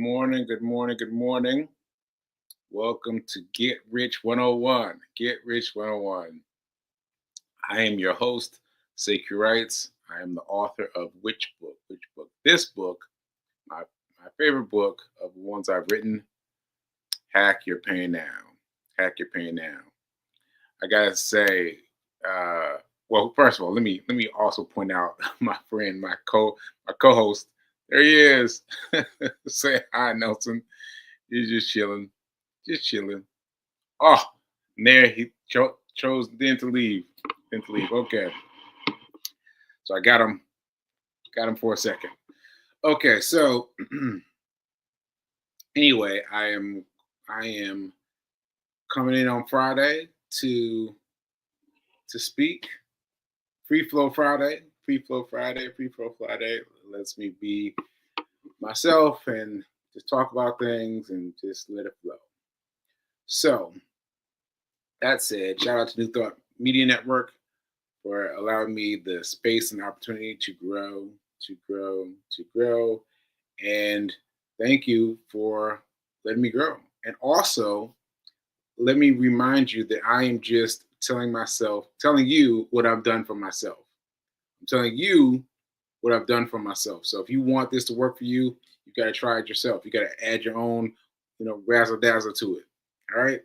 morning. Good morning. Good morning. Welcome to Get Rich 101. Get Rich 101. I am your host, Sekou Wrights. I am the author of which book? Which book? This book, my favorite book of the ones I've written, Hack Your Pain Now. Hack Your Pain Now. I gotta say, well, first of all, let me also point out my friend, my co-host. There he is. Say hi, Nelson. He's just chilling. Just chilling. Oh, and there he chose then to leave. Then to leave. Okay. So I got him for a second. Okay, so anyway, I am coming in on Friday to speak. Free Flow Friday. Free Flow Friday. Free Flow Friday lets me be myself and just talk about things and just let it flow. So that said, shout out to New Thought Media Network for allowing me the space and opportunity to grow, to grow, to grow. And thank you for letting me grow. And also, let me remind you that I am just telling you what I've done for myself. I'm telling you what I've done for myself. So if you want this to work for you, you got to try it yourself. You got to add your own, razzle dazzle to it. All right.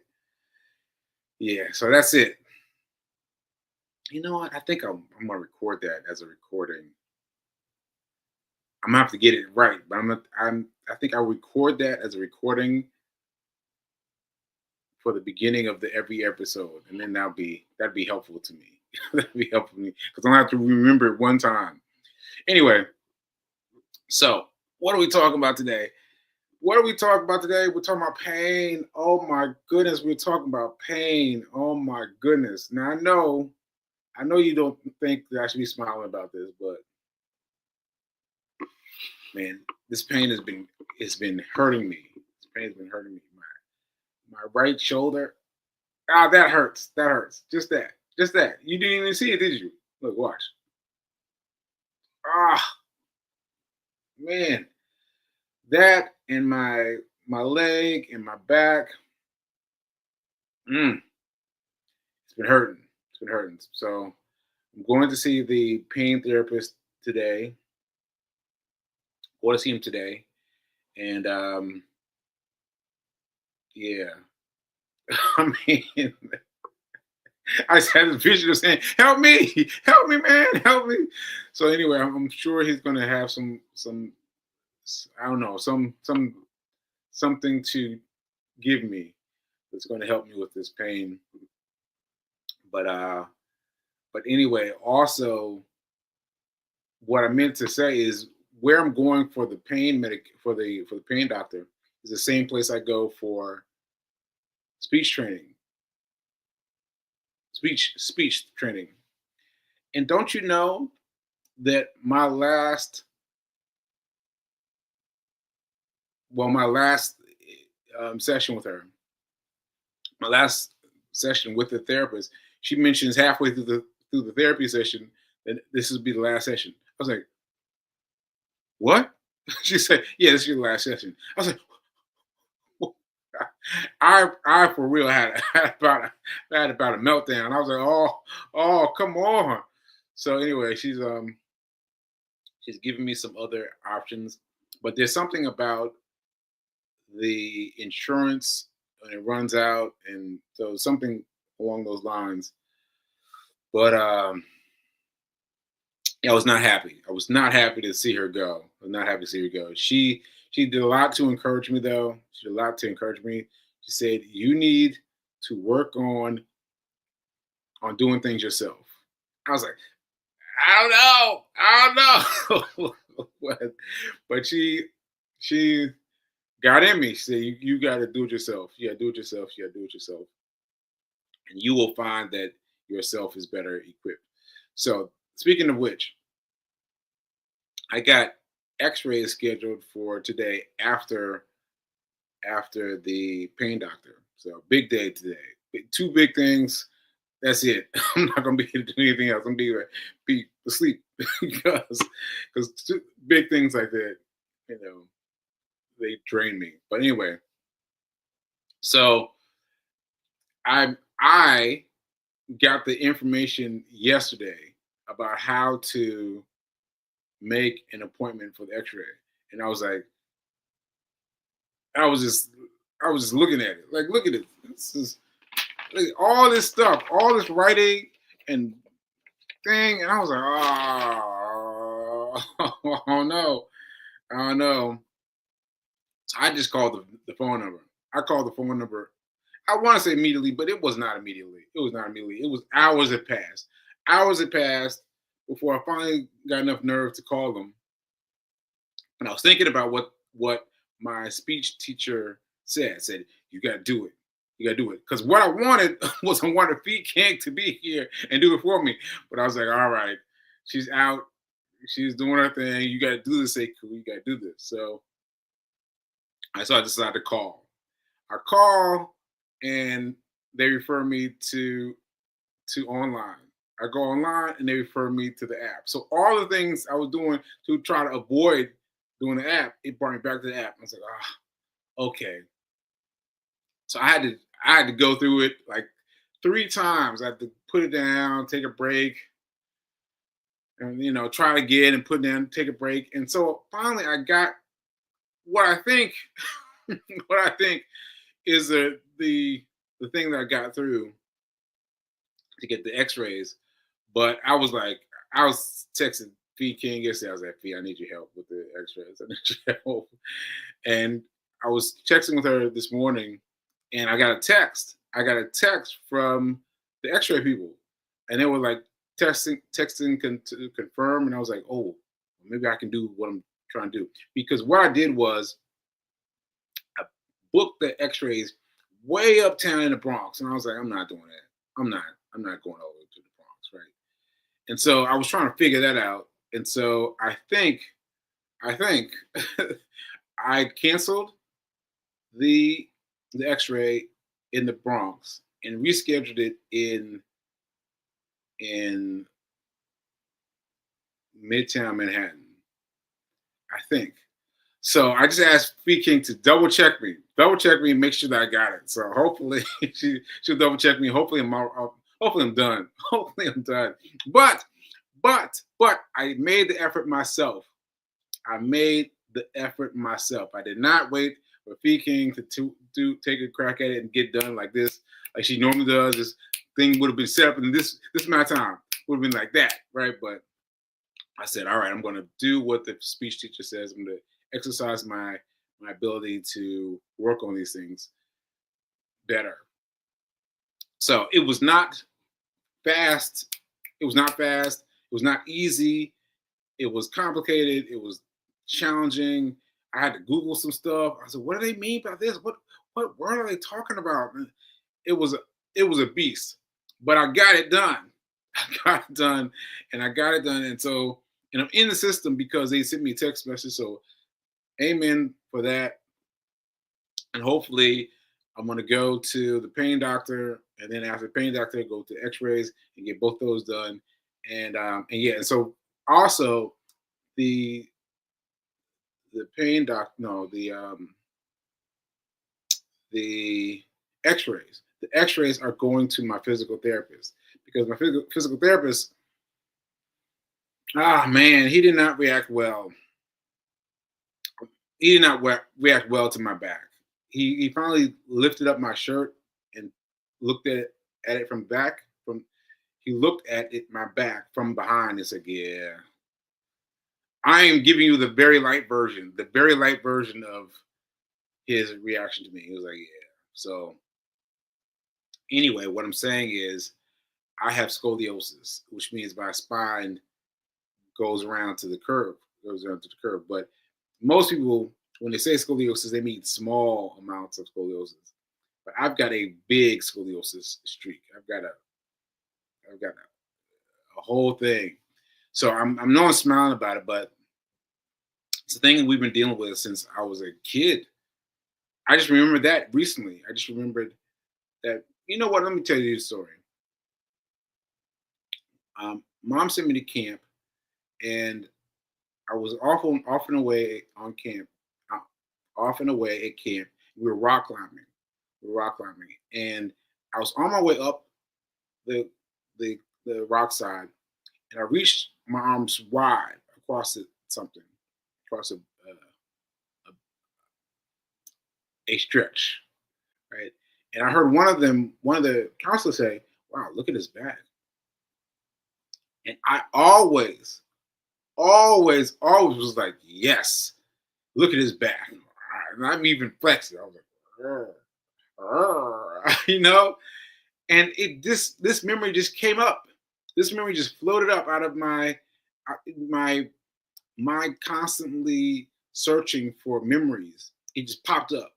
Yeah. So that's it. You know what? I think I'm gonna record that as a recording. I'm gonna have to get it right, but I think I'll record that as a recording for the beginning of the every episode, and then that'd be helpful to me. That'd be helpful to me because I don't have to remember it one time. Anyway, so what are we talking about today? What are we talking about today? We're talking about pain. Oh my goodness, we're talking about pain. Oh my goodness. Now I know you don't think that I should be smiling about this, but man, this pain has been hurting me. This pain has been hurting me. My right shoulder. Ah, that hurts. That hurts. Just that. Just that. You didn't even see it, did you? Look, watch. Ah, man. That and my leg and my back. Mm, it's been hurting. It's been hurting. So I'm going to see the pain therapist today. Going to see him today. And yeah. I mean, I just had this vision of saying, help me, man, help me." So anyway, I'm sure he's going to have some I don't know something to give me that's going to help me with this pain. But anyway, also what I meant to say is where I'm going for the pain pain doctor is the same place I go for speech training, speech training. And don't you know that my last session with her, my last session with the therapist, she mentions halfway through the therapy session that this will be the last session. I was like, "What?" She said, "Yeah, this is your last session." I was like, "What?" I for real had about a meltdown. I was like, "Oh, come on." So anyway, she's giving me some other options, but there's something about the insurance when it runs out, and so something along those lines. But yeah, I was not happy. I was not happy to see her go. I was not happy to see her go. She did a lot to encourage me, though. She did a lot to encourage me. She said, "You need to work on doing things yourself." I was like, I don't know, but she got in me. She said, "You got to do it yourself. You got to do it yourself. You got to do it yourself, and you will find that yourself is better equipped." So, speaking of which, I got X-rays scheduled for today after the pain doctor. So, big day today. Two big things. That's it. I'm not gonna be able to do anything else. I'm gonna be asleep because two big things like that, you know, they drain me. But anyway, so I got the information yesterday about how to make an appointment for the X-ray, and I was like, I was just I was just looking at it, like, look at it. This is like, all this stuff, all this writing and thing, and I was like, oh, oh no, oh no. So I just called the phone number. I called the phone number. I want to say immediately, but it was not immediately. It was not immediately. It was hours had passed. Hours had passed before I finally got enough nerve to call them. And I was thinking about what my speech teacher said. Said, you got to do it. You got to do it. Because what I wanted was I wanted Fee King to be here and do it for me. But I was like, all right, she's out. She's doing her thing. You got to do this, say, cool. You got to do this. So I decided to call. I call and they refer me to online. I go online and they refer me to the app. So all the things I was doing to try to avoid doing the app, it brought me back to the app. I was like, okay. So I had to go through it like 3 times. I had to put it down, take a break, and try again and put it down, take a break. And so finally I got what I think what I think is the thing that I got through to get the X-rays. But I was texting Fee King yesterday. I was like, Fee, I need your help with the X-rays. I need your help. And I was texting with her this morning, and I got a text. I got a text from the X-ray people, and they were like texting to confirm. And I was like, oh, maybe I can do what I'm trying to do, because what I did was I booked the X-rays way uptown in the Bronx, and I was like, I'm not doing that. I'm not going all the way to the Bronx, right? And so I was trying to figure that out. And so I think I canceled the X-ray in the Bronx and rescheduled it in Midtown Manhattan. I think. So I just asked Fee King to double check me, and make sure that I got it. So hopefully she'll double check me. Hopefully I'm done. Hopefully I'm done. But I made the effort myself. I did not wait for Fee King to take a crack at it and get done like this, like she normally does. This thing would have been set up in this amount of time. Would have been like that, right? But I said, all right, I'm going to do what the speech teacher says. I'm going to exercise my ability to work on these things better. So it was not fast. It was not fast. It was not easy. It was complicated. It was challenging. I had to Google some stuff. I said, what do they mean by this? What word are they talking about? And it was a beast, but I got it done. And so, I'm in the system because they sent me a text message. So, amen for that. And hopefully, I'm going to go to the pain doctor, and then after the pain doctor, go to X-rays and get both those done. And yeah, and so also the pain doc, no, the X-rays. The X-rays are going to my physical therapist, because my physical therapist, man, he did not react well. He did not react well to my back. He finally lifted up my shirt and looked at it from back. He looked at it my back from behind and said, "Yeah, I am giving you the very light version of his reaction to me." He was like, "Yeah." So anyway, what I'm saying is, I have scoliosis, which means my spine goes around to the curve. But most people, when they say scoliosis, they mean small amounts of scoliosis. But I've got a big scoliosis streak. I've got a whole thing. So I'm not smiling about it, but it's a thing we've been dealing with since I was a kid. I just remembered that recently. I just remembered that, you know what? Let me tell you the story. Mom sent me to camp, and I was often away on camp, off and away at camp. We were rock climbing. We were rock climbing, and I was on my way up the the rock side, and I reached my arms wide across something, across a stretch, right? And I heard one of the counselors say, "Wow, look at his back." And I always was like, "Yes, look at his back." And I'm even flexing. I was like, "Arr, arr," you know. And this memory just came up. This memory just floated up out of my constantly searching for memories. It just popped up.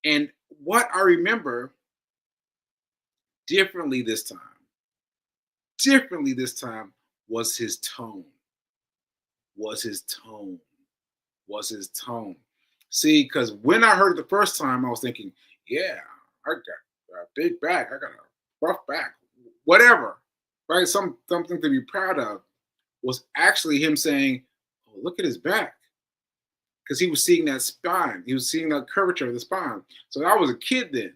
And what I remember differently this time, differently this time was his tone, was his tone, was his tone. See, because when I heard it the first time, I was thinking, yeah, I got a big back, I got a rough back, whatever, right? Something to be proud of. Was actually him saying, oh, look at his back. Because he was seeing that spine. He was seeing that curvature of the spine. So I was a kid then.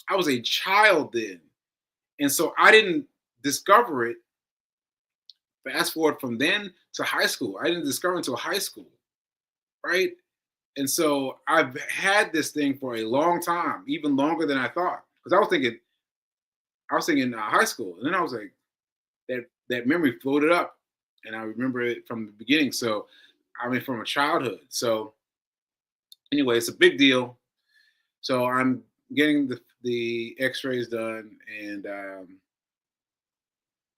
I was a child then. And so I didn't discover it. Fast forward from then to high school. I didn't discover it until high school. Right. And so I've had this thing for a long time, even longer than I thought. Because I was thinking high school. And then I was like, that memory floated up. And I remember it from the beginning. So I mean, from a childhood. So anyway, it's a big deal. So I'm getting the X-rays done, and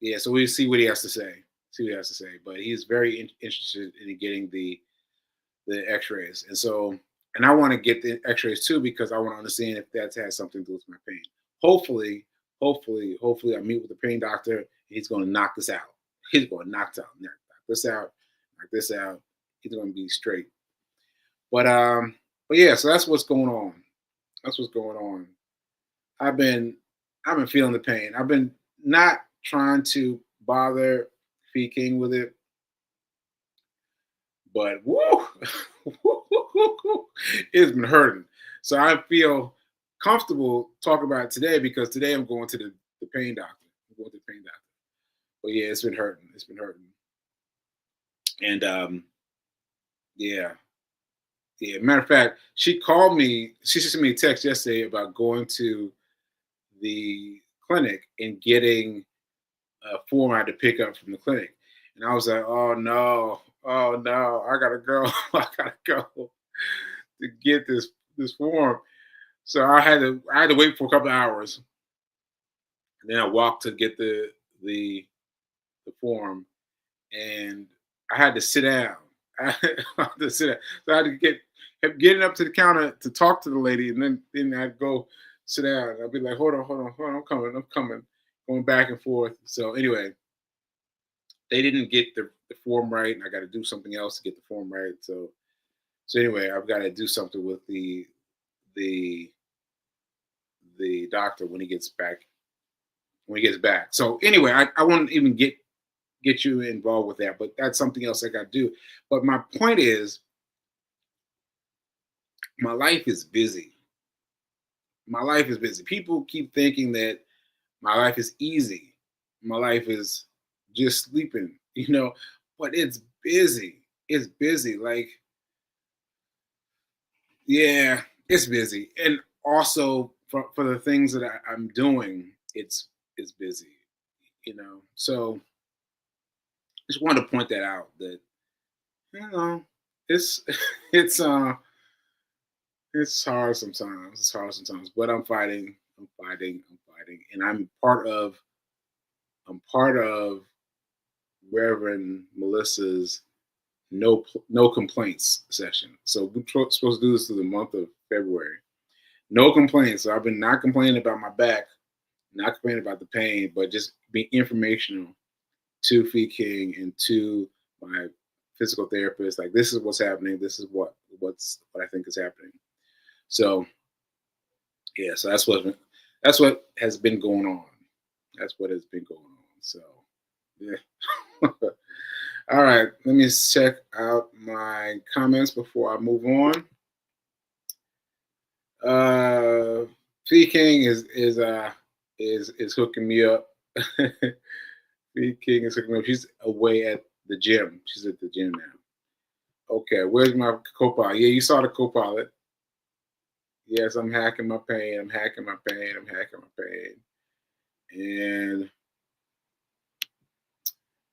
yeah, so we see what he has to say. See what he has to say. But he's very interested in getting the X-rays, and so and I want to get the X-rays too because I want to understand if that has something to do with my pain. Hopefully, hopefully, I meet with the pain doctor. And he's going to knock this out. He's going to knock this out, knock this out. He's going to be straight. But yeah, so that's what's going on. That's what's going on. I've been I've been feeling the pain. I've been not trying to bother Fee King with it, but woo, it's been hurting. So I feel comfortable talking about it today because today I'm going to the pain doctor. I'm going to the pain doctor. But yeah, it's been hurting. It's been hurting. And yeah. Yeah, matter of fact, she called me. She sent me a text yesterday about going to the clinic and getting a form I had to pick up from the clinic. And I was like, oh no, I gotta go. I gotta go to get this form. So I had to wait for a couple of hours. And then I walked to get the form and I had to sit down. I had to sit down. So I had to kept getting up to the counter to talk to the lady, and then I'd go sit down. I'd be like, hold on, I'm coming, going back and forth. So anyway, they didn't get the form right, and I got to do something else to get the form right. So anyway, I've got to do something with the the doctor when he gets back. When he gets back. So anyway, I won't even get you involved with that, but that's something else I got to do. But my point is, my life is busy. My life is busy. People keep thinking that my life is easy. My life is just sleeping, but it's busy. It's busy. Like, yeah, it's busy. And also for the things that I'm doing, it's busy, So just wanted to point that out that, you know, it's it's uh it's hard sometimes. It's hard sometimes, but I'm fighting. I'm fighting, and I'm part of Reverend Melissa's no complaints session. So we're supposed to do this through the month of February. No complaints. So I've been not complaining about my back, not complaining about the pain, but just being informational to Fee King and to my physical therapist. Like, this is what's happening. This is what I think is happening. So yeah, so that's what has been going on. That's what has been going on. So yeah. All right, let me check out my comments before I move on. P King is hooking me up. P King is hooking me up. She's away at the gym. She's at the gym now. Okay, where's my co-pilot? Yeah, you saw the co-pilot. Yes, I'm hacking my pain. I'm hacking my pain. I'm hacking my pain. And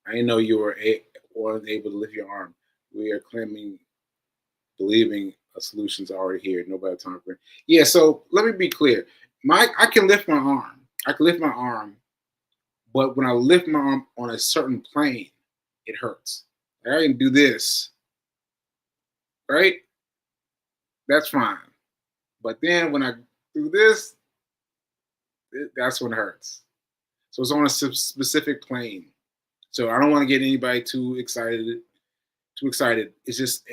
I know you were weren't able to lift your arm. We are claiming, believing a solution's already here. Nobody time for it. Yeah. So let me be clear. I can lift my arm. I can lift my arm, but when I lift my arm on a certain plane, it hurts. Like I can do this, right? That's fine. But then when I do this, that's when it hurts. So it's on a specific plane. So I don't want to get anybody too excited. Too excited. It's just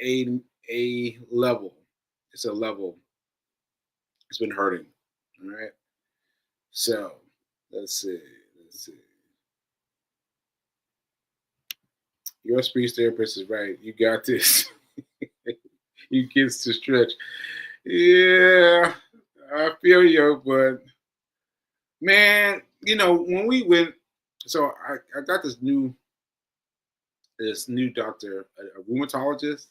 a level. It's a level. It's been hurting. All right. So let's see. Let's see. Your speech therapist is right. You got this. You kids to stretch. Yeah, I feel you, but man, when we went, so I got this new doctor, a rheumatologist,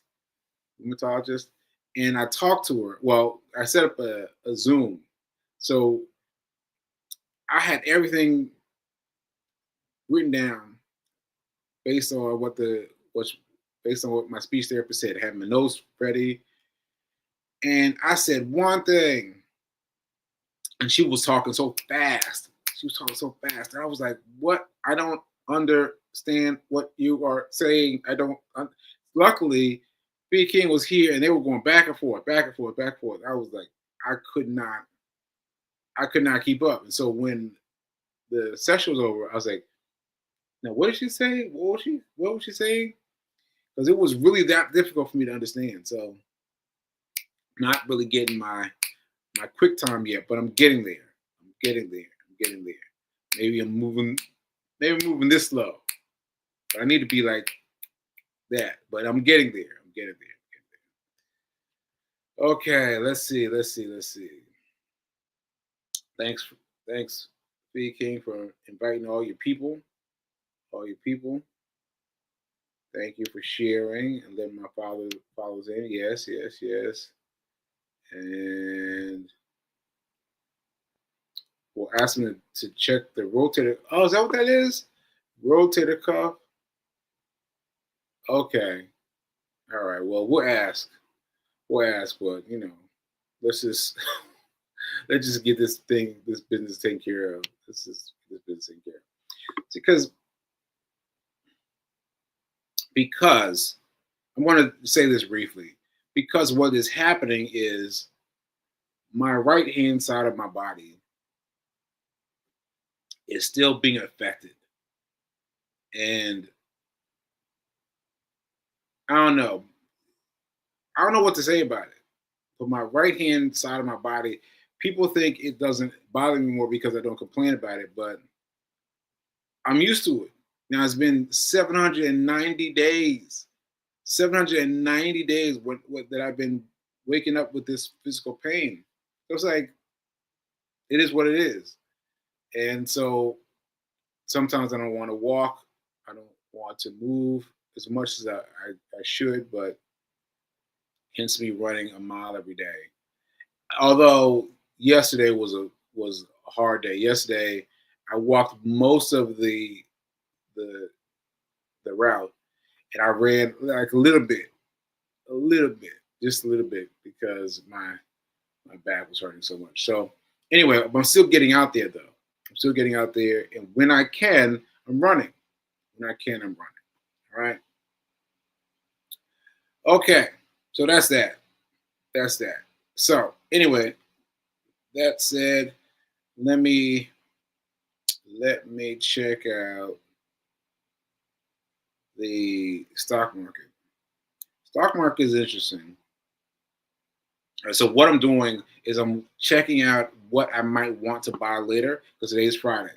and I talked to her. Well, I set up a Zoom, so I had everything written down based on what's based on what my speech therapist said. I had my notes ready, and I said one thing, and she was talking so fast. She was talking so fast, and I was like, "What? I don't understand what you are saying. I don't." Luckily, B King was here, and they were going back and forth, back and forth, back and forth. I was like, I could not keep up. And so when the session was over, I was like, "Now, what did she say? What was she saying?" Because it was really that difficult for me to understand. So, not really getting my quick time yet, but I'm getting there. I'm getting there. I'm getting there. Maybe I'm moving. Maybe I'm moving this slow. But I need to be like that. But I'm getting there. I'm getting there. Okay, let's see. Let's see. Let's see. Thanks, thanks, B King, for inviting all your people. All your people. Thank you for sharing and letting my father follows in. Yes, yes, yes. And we'll ask them to check the rotator. Oh, is that what that is? Rotator cuff. Okay. All right. Well, we'll ask. We'll ask, but let's just let's just get this business taken care of. This is this business taken care of. Because I want to say this briefly. Because what is happening is my right hand side of my body is still being affected, and I don't know. I don't know what to say about it. But my right hand side of my body, people think it doesn't bother me more because I don't complain about it, but I'm used to it. Now it's been 790 days. 790 days that I've been waking up with this physical pain. So it's like it is what it is. And so sometimes I don't want to walk. I don't want to move as much as I should, but hence me running a mile every day. Although yesterday was a hard day. Yesterday I walked most of the the route, and I ran like a little bit, just a little bit because my back was hurting so much. So anyway, I'm still getting out there though. I'm still getting out there, and when I can, I'm running. When I can, I'm running. All right. Okay. So that's that. That's that. So anyway, that said, let me check out the stock market. Stock market is interesting. So what I'm doing is I'm checking out what I might want to buy later because today's Friday.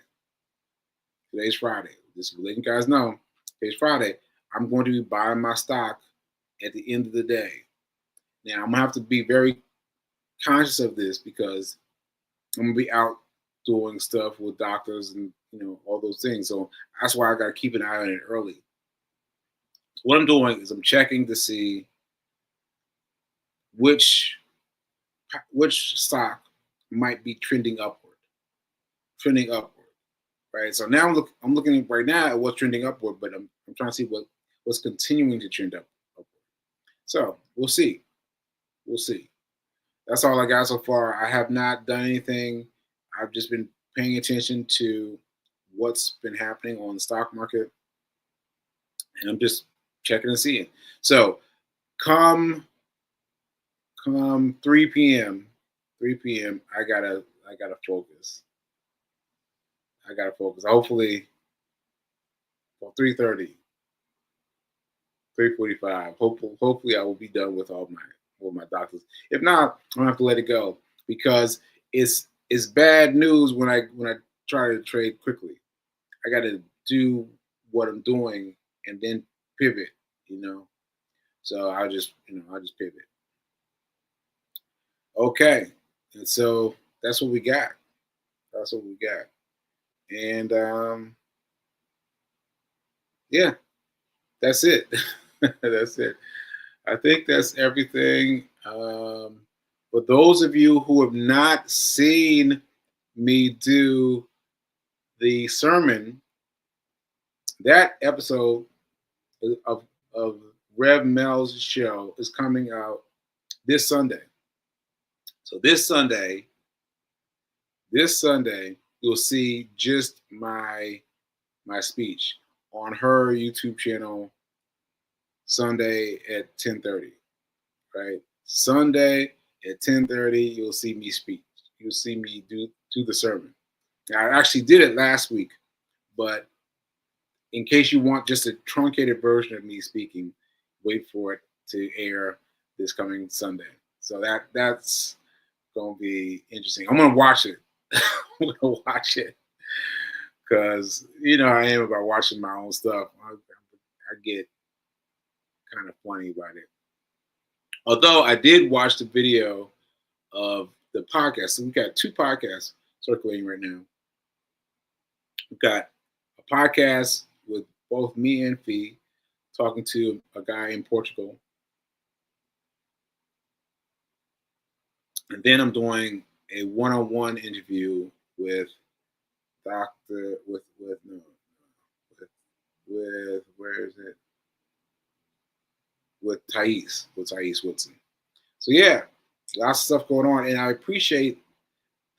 Today's Friday. Just letting you guys know Today's Friday. I'm going to be buying my stock at the end of the day. Now I'm gonna have to be very conscious of this because I'm gonna be out doing stuff with doctors and all those things. So that's why I gotta keep an eye on it early. What I'm doing is I'm checking to see which stock might be trending upward, right? So now I'm looking right now at what's trending upward, but I'm trying to see what's continuing to trend upward. So we'll see. That's all I got so far. I have not done anything. I've just been paying attention to what's been happening on the stock market, and I'm just checking and seeing. So come 3 p.m. 3 p.m. I gotta focus. I gotta focus. Hopefully, for 3:30, 3:45. Hopefully, I will be done with my doctors. If not, I'm gonna have to let it go because it's bad news when I try to trade quickly. I got to do what I'm doing and then pivot. So I'll just pivot. Okay, and so that's what we got. That's what we got. And yeah, that's it. That's it. I think that's everything. For those of you who have not seen me do the sermon, that episode of Rev Mel's show is coming out this Sunday. So this Sunday, you'll see just my speech on her YouTube channel Sunday at 10:30. Right, Sunday at 10:30, you'll see me speak. You'll see me do the sermon. Now, I actually did it last week, but in case you want just a truncated version of me speaking, wait for it to air this coming Sunday. So that's gonna be interesting. I'm gonna watch it. I'm gonna watch it because I am about watching my own stuff. I get kind of funny about it. Although I did watch the video of the podcast. So we've got 2 podcasts circulating right now. We've got a podcast with both me and Fee talking to a guy in Portugal. And then I'm doing a one-on-one interview with where is it? With Thais Woodson. So yeah, lots of stuff going on, and I appreciate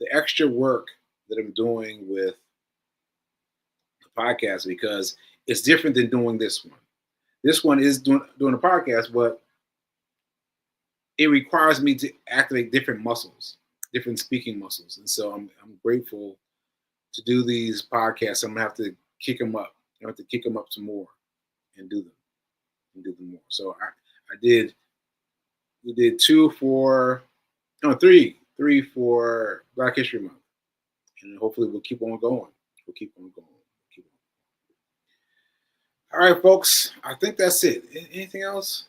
the extra work that I'm doing with the podcast because it's different than doing this one. This one is doing a podcast, but it requires me to activate different muscles, different speaking muscles, and so I'm grateful to do these podcasts. I'm gonna have to kick them up. I have to kick them up some more and do them more. So we did 3 for Black History Month, and hopefully we'll keep on going. All right, folks. I think that's it. Anything else?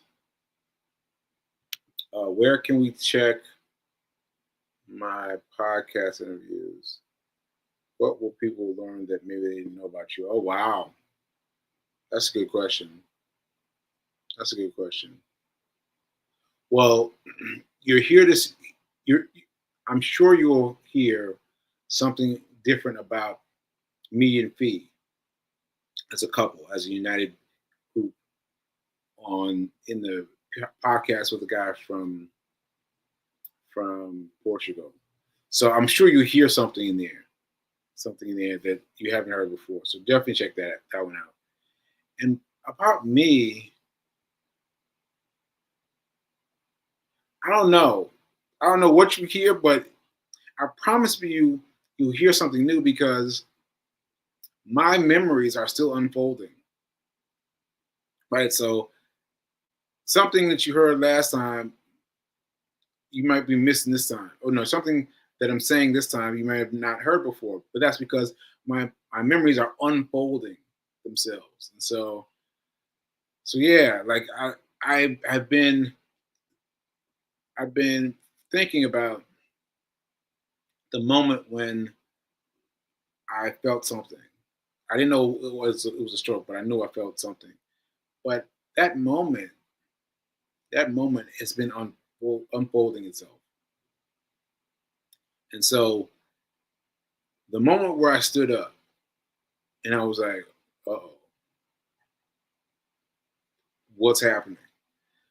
Where can we check my podcast interviews? What will people learn that maybe they didn't know about you? Oh, wow. That's a good question. Well, I'm sure you'll hear something different about me and Fee as a couple, as a united group in the podcast with a guy from Portugal. So I'm sure you'll hear something in there that you haven't heard before. So definitely check that one out. And about me, I don't know what you hear, but I promise you'll hear something new because my memories are still unfolding. Right? So something that you heard last time, you might be missing this time. Oh no, something that I'm saying this time you may have not heard before, but that's because my memories are unfolding themselves. And so So yeah, like I've been thinking about the moment when I felt something. I didn't know it was a stroke, but I knew I felt something. But that moment, that moment has been unfolding itself. And so the moment where I stood up and I was like, "Oh, what's happening?"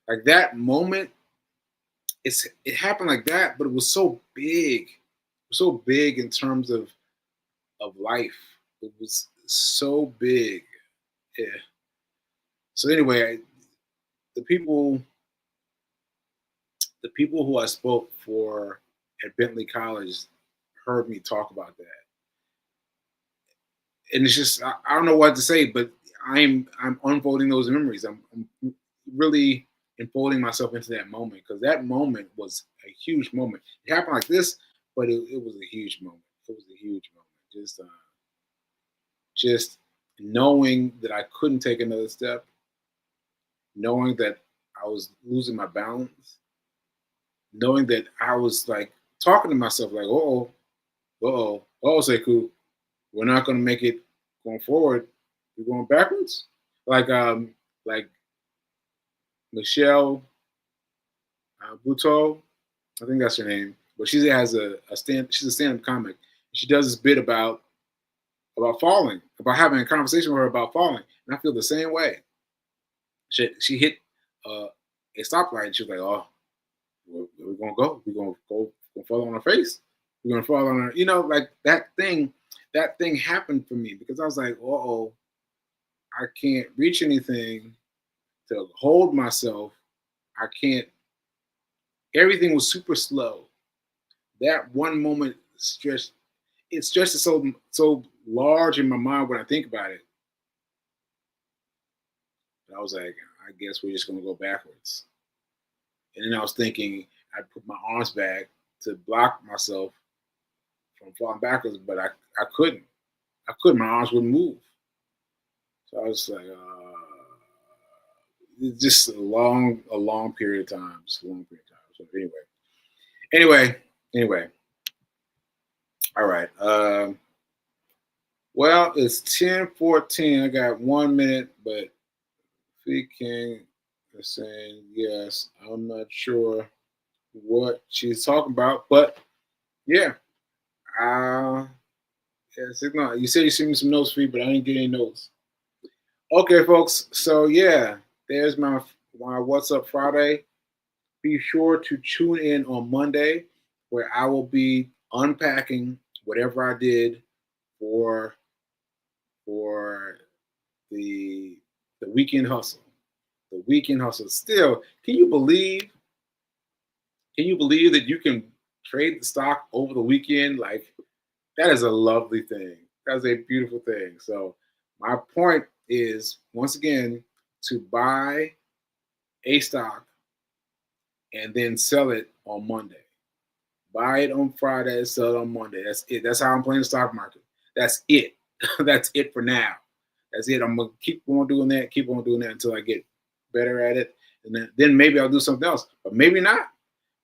Like that moment, it happened like that, but it was so big in terms of life. It was so big. Yeah. So anyway, the people the people who I spoke for at Bentley College heard me talk about that, and it's just I don't know what to say, but I'm unfolding those memories. I'm really enfolding myself into that moment because that moment was a huge moment. It happened like this, but it was a huge moment. It was a huge moment. Just knowing that I couldn't take another step, knowing that I was losing my balance, knowing that I was like talking to myself like, Sekou, we're not going to make it going forward. We're going backwards. Like like Michelle Buteau, I think that's her name, but she has a stand. She's a stand-up comic. She does this bit about falling, about having a conversation with her about falling, and I feel the same way. She hit uh, a stoplight, and she was like, "Oh, we're gonna go. We're gonna go. We're gonna fall on our face. We're gonna fall on our." You know, like that thing. That thing happened for me because I was like, "Oh, I can't reach anything to hold myself. I can't." Everything was super slow. That one moment stretched. It stretches so large in my mind when I think about it. But I was like, I guess we're just gonna go backwards. And then I was thinking I put my arms back to block myself from falling backwards, but I couldn't. I couldn't. My arms wouldn't move. So I was like, it's just a long period of time. Just a long period of time. So anyway. All right. Well, it's 10:14. I got 1 minute, but Fee King is saying yes. I'm not sure what she's talking about, but yeah. Uh, yes, no, you said you sent me some notes, Fee, but I didn't get any notes. Okay, folks. So yeah, there's my What's Up Friday. Be sure to tune in on Monday, where I will be unpacking whatever I did for for the the weekend hustle. The weekend hustle. Still, can you believe that you can trade the stock over the weekend? Like that is a lovely thing. That's a beautiful thing. So my point is once again to buy a stock and then sell it on Monday. Buy it on Friday, sell it on Monday. That's it. That's how I'm playing the stock market. That's it. That's it for now. That's it. I'm gonna keep on doing that until I get better at it. And then maybe I'll do something else. But maybe not.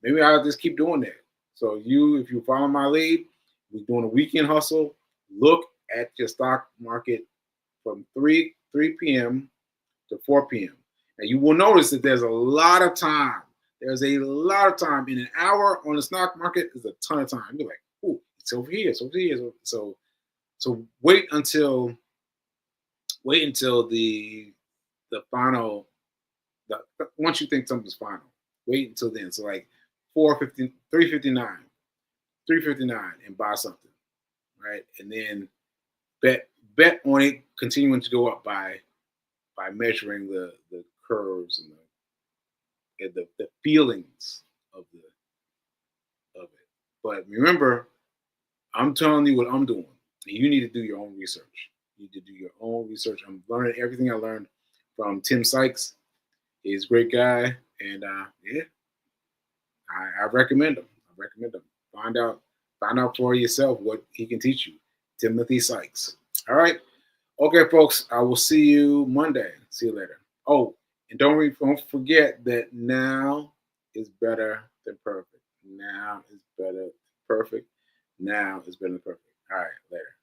Maybe I'll just keep doing that. So if you follow my lead, we're doing a weekend hustle. Look at your stock market from 3 p.m. to 4 p.m. And you will notice that there's a lot of time. There's a lot of time. In an hour on the stock market is a ton of time. You're like, oh, it's over here. It's over here. So wait until the final once you think something's final. Wait until then. So like 450, 359, 359 and buy something. Right. And then bet on it continuing to go up by measuring the curves and the feelings of of it. But remember, I'm telling you what I'm doing. You need to do your own research. You need to do your own research. I'm learning everything I learned from Tim Sykes. He's a great guy, and yeah, I recommend him. I recommend him. Find out for yourself what he can teach you. Timothy Sykes. All right. Okay, folks. I will see you Monday. See you later. Oh, and don't forget that now is better than perfect. Now is better than perfect. Now is better than perfect. All right, later.